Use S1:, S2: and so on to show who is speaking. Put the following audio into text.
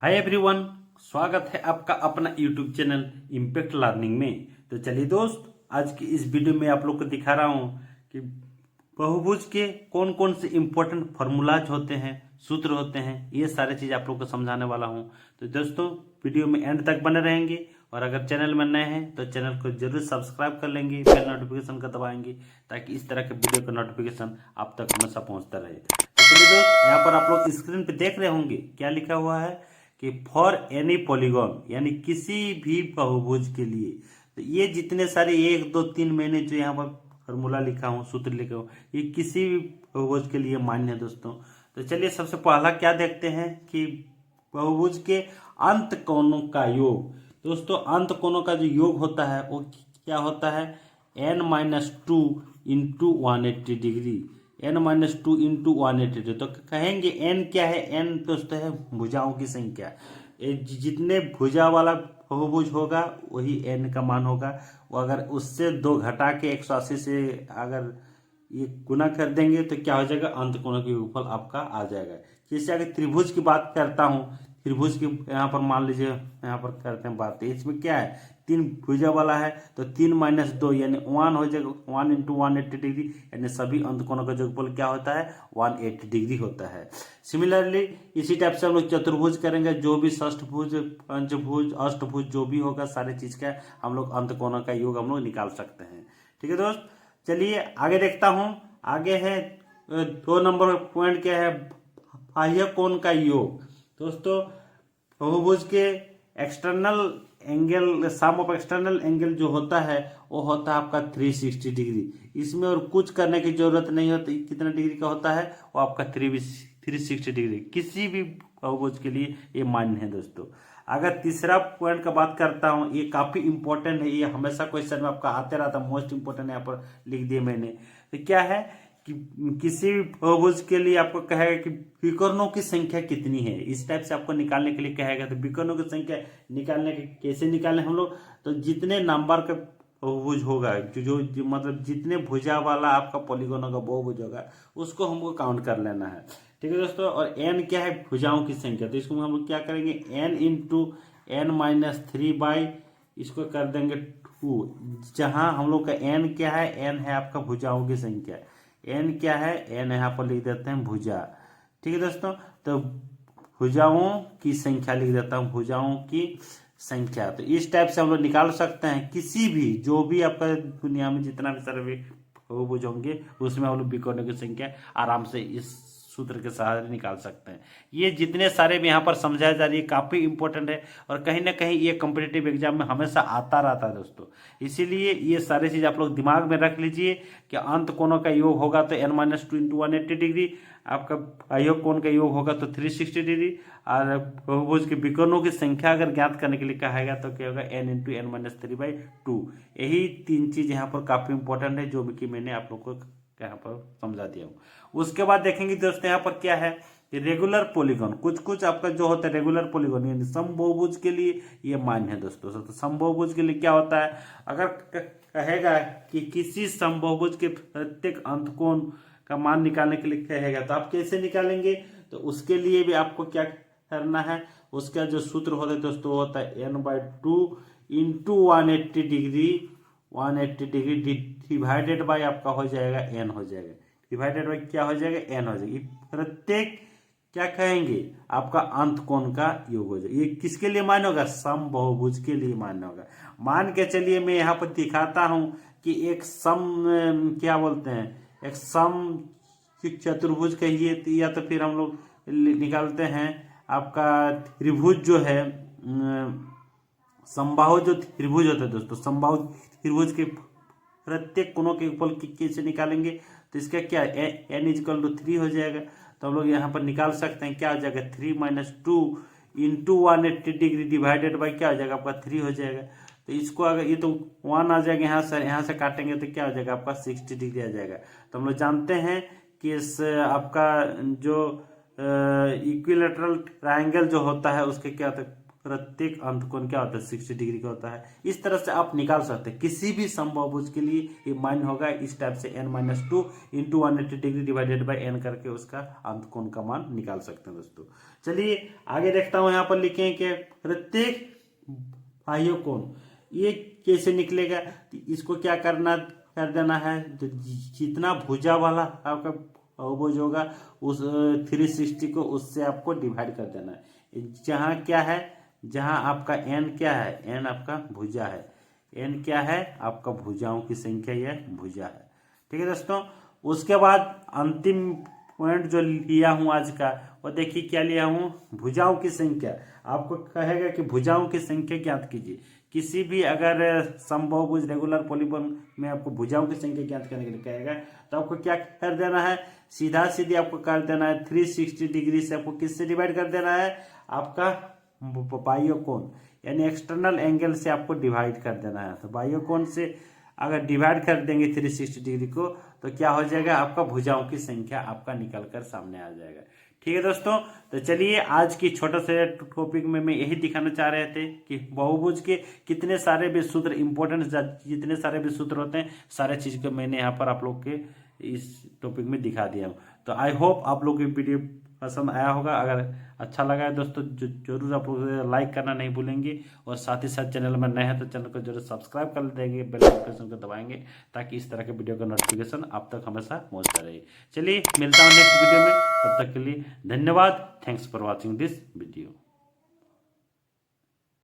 S1: Hi everyone, स्वागत है आपका अपना यूट्यूब चैनल इम्पैक्ट लर्निंग में। तो चलिए दोस्त, आज की इस वीडियो में आप लोग को दिखा रहा हूँ कि बहुभुज के कौन कौन से इम्पोर्टेंट फार्मूलाज होते हैं, सूत्र होते हैं, ये सारे चीज़ आप लोग को समझाने वाला हूँ। तो दोस्तों, वीडियो में एंड तक बने रहेंगे और अगर चैनल में नए हैं तो चैनल को जरूर सब्सक्राइब कर लेंगे, बेल नोटिफिकेशन का दबाएंगे ताकि इस तरह के वीडियो का नोटिफिकेशन आप तक हमेशा पहुँचता रहे। तो चलिए दोस्त, यहाँ पर आप लोग स्क्रीन पे देख रहे होंगे क्या लिखा हुआ है कि फॉर एनी पॉलीगॉन, यानी किसी भी बहुभुज के लिए। तो ये जितने सारे 1 2 3 महीने जो यहाँ पर फॉर्मूला लिखा हूँ, सूत्र लिखा हूँ, ये किसी भी बहुभुज के लिए मान्य है दोस्तों। तो चलिए सबसे पहला क्या देखते हैं कि बहुभुज के अंत कोणों का योग। दोस्तों, अंत कोणों का जो योग होता है वो क्या होता है? n-2 into 180 degree. n-2 into 180। तो कहेंगे n क्या है? n दोस्तों है भुजाओं की संख्या। जितने भुजा वाला बहुभुज होगा वही n का मान होगा। वो अगर उससे 2 घटा के 180 से अगर ये गुना कर देंगे तो क्या हो जाएगा? अंत कोणों का योगफल आपका आ जाएगा। जैसे अगर त्रिभुज की बात करता हूँ, त्रिभुज की यहाँ पर मान लीजिए, यहाँ पर करते हैं बात। इसमें क्या है? 3 भुजा वाला है तो 3-2 यानी 1 हो जाएगा। 1 इंटू 180 डिग्री, यानी सभी अंत कोणों का योगफल क्या होता है? 180 डिग्री होता है। सिमिलरली इसी टाइप से हम लोग चतुर्भुज करेंगे। जो भी षष्ठभुज, पंचभुज, अष्टभुज जो भी होगा, सारे चीज का हम लोग अंत कोणों का योग हम लोग निकाल सकते हैं। ठीक है दोस्त, चलिए आगे देखता हूं। आगे है 2 नंबर पॉइंट क्या है? बाह्य कोण का योग। दोस्तों, बहुभुज के external angle, sum of external angle जो होता है वो होता है आपका 360 डिग्री। इसमें और कुछ करने की जरूरत नहीं होती। कितना डिग्री का होता है? वो आपका 360 डिग्री। किसी भी बहुभुज के लिए ये मान्य है दोस्तों। अगर तीसरा पॉइंट का बात करता हूं, ये काफी इंपॉर्टेंट है, ये हमेशा क्वेश्चन में आपका आते रहता, मोस्ट इंपॉर्टेंट यहाँ पर लिख दिए मैंने। तो क्या है कि किसी भी बहुभुज के लिए आपको कहेगा कि विकर्णों की संख्या कितनी है। इस टाइप से आपको निकालने के लिए कहेगा। तो विकर्णों की संख्या निकालने के कैसे निकालें हम लोग? तो जितने नंबर का बहुभुज होगा, जो मतलब जितने भुजा वाला आपका पॉलीगॉन होगा, बहुभुज होगा, उसको हमको काउंट कर लेना है। ठीक है दोस्तों। और n क्या है? भुजाओं की संख्या। तो इसको हम लोग क्या करेंगे? n इंटू n-3 इसको कर देंगे 2। जहां हम लोग का n क्या है? n है आपका भुजाओं की संख्या। n क्या है? n यहाँ पर लिख देते हैं भुजा। ठीक है दोस्तों, तो भुजाओं की संख्या लिख देता हूँ, भुजाओं की संख्या। तो इस टाइप से हम लोग निकाल सकते हैं किसी भी, जो भी आपका दुनिया में जितना भी सारे बहुभुज होंगे उसमें हम लोग विकर्णों की संख्या आराम से इस सूत्र के सहारे निकाल सकते हैं। ये जितने सारे भी यहाँ पर समझाया जा रही है काफी इंपॉर्टेंट है और कहीं ना कहीं ये कॉम्पिटिटिव एग्जाम में हमेशा आता रहता है दोस्तों। इसीलिए ये सारी चीज आप लोग दिमाग में रख लीजिए कि अंत कोणों का योग होगा तो n-2 इंटू 180 डिग्री, आपका बाह्य कोण का योग होगा तो 360 डिग्री, और बहुभुज के विकर्णों की संख्या अगर ज्ञात करने के लिए कहेगा तो क्या होगा? n into n-3/2। यही 3 चीज यहाँ पर काफी इंपॉर्टेंट है, जो कि मैंने आप लोग को यहाँ पर समझा दिया हूँ। उसके बाद देखेंगे दोस्तों, यहाँ पर क्या है कि रेगुलर पॉलीगॉन। कुछ कुछ आपका जो होता है रेगुलर पॉलीगॉन, यानी समबहुभुज के लिए ये मान्य है दोस्तों। तो समबहुभुज के लिए क्या होता है? अगर कहेगा कि किसी समबहुभुज के प्रत्येक अंत कोण का मान निकालने के लिए कहेगा तो आप कैसे निकालेंगे? तो उसके लिए भी आपको क्या करना है? उसका जो सूत्र होता है दोस्तों होता है n/2 into 180 degree. 180 degree divided by आपका हो जाएगा n हो जाएगा। डिवाइडेड बाय क्या हो जाएगा? n हो जाएगा। प्रत्येक क्या कहेंगे? आपका अंत कोण का योग हो जाएगा। ये किसके लिए मान्य होगा? समबहुभुज के लिए मान्य होगा। मान के चलिए मैं यहाँ पर दिखाता हूं कि एक क्या बोलते हैं, एक चतुर्भुज कहिए, या तो फिर हम लोग निकालते हैं आपका त्रिभुज जो है, समबाहु जो त्रिभुज होता है दोस्तों, समबाहु त्रिभुज के प्रत्येक कोणों के ऊपर कैसे निकालेंगे? तो इसका क्या है? n=3 हो जाएगा। तो हम लोग यहाँ पर निकाल सकते हैं, क्या हो जाएगा? 3-2 इंटू 180 डिग्री डिवाइडेड बाई क्या हो जाएगा? आपका 3 हो जाएगा। तो इसको अगर ये तो 1 आ जाएगा, यहाँ से काटेंगे तो क्या हो जाएगा? आपका 60 डिग्री आ जाएगा। तो हम लोग जानते हैं कि इस आपका जो इक्विलेटरल ट्रायंगल जो होता है उसके क्या होता है? प्रत्येक अंतकोण क्या होता है 60 डिग्री का होता है। इस तरह से आप निकाल सकते हैं किसी भी समबाहुभुज के लिए ये मान होगा इस टाइप से n-2 into 180 degree divided by n करके उसका अंतकोण का मान निकाल सकते हैं दोस्तों। चलिए आगे देखता हूं, यहाँ पर लिखे कि प्रत्येक बाह्य कोण ये कैसे निकलेगा। इसको क्या कर देना है, तो जितना भुजा वाला आपका बहुभुज होगा उस 360 को उससे आपको डिवाइड कर देना है। जहाँ क्या है, जहाँ आपका n क्या है, n आपका भुजा है, n क्या है आपका भुजाओं की संख्या, यह भुजा है। ठीक है दोस्तों। उसके बाद अंतिम पॉइंट जो लिया हूं आज का, वो देखिए क्या लिया हूं, भुजाओं की संख्या। आपको कहेगा कि भुजाओं की संख्या ज्ञात कीजिए। किसी भी अगर समबाहुभुज रेगुलर पॉलीगॉन में आपको भुजाओं की संख्या ज्ञात करने के लिए कहेगा तो आपको क्या कर देना है, सीधा सीधी आपको कर देना है 360 डिग्री से आपको किससे डिवाइड कर देना है, आपका बाह्य कोण यानी एक्सटर्नल एंगल से आपको डिवाइड कर देना है। तो बाह्य कोण से अगर डिवाइड कर देंगे 360 डिग्री को तो क्या हो जाएगा, आपका भुजाओं की संख्या आपका निकल कर सामने आ जाएगा। ठीक है दोस्तों। तो चलिए आज की छोटा से टॉपिक में मैं यही दिखाना चाह रहे थे कि बहुभुज के कितने सारे भी सूत्र इंपॉर्टेंट जितने सारे भी सूत्र होते हैं सारे चीज को मैंने यहाँ पर आप लोग के इस टॉपिक में दिखा दिया हूँ। तो आई होप आप लोग की वीडियो पसंद आया होगा। अगर अच्छा लगा है दोस्तों जरूर आप लोग लाइक करना नहीं भूलेंगे, और साथ ही साथ चैनल में नए हैं तो चैनल को जरूर सब्सक्राइब कर देंगे, बेल नोटिफिकेशन को दबाएंगे ताकि इस तरह के वीडियो का नोटिफिकेशन आप तक हमेशा पहुंचता रहे। चलिए मिलता हूं नेक्स्ट वीडियो में, तब तक के लिए धन्यवाद। Thanks for watching this video.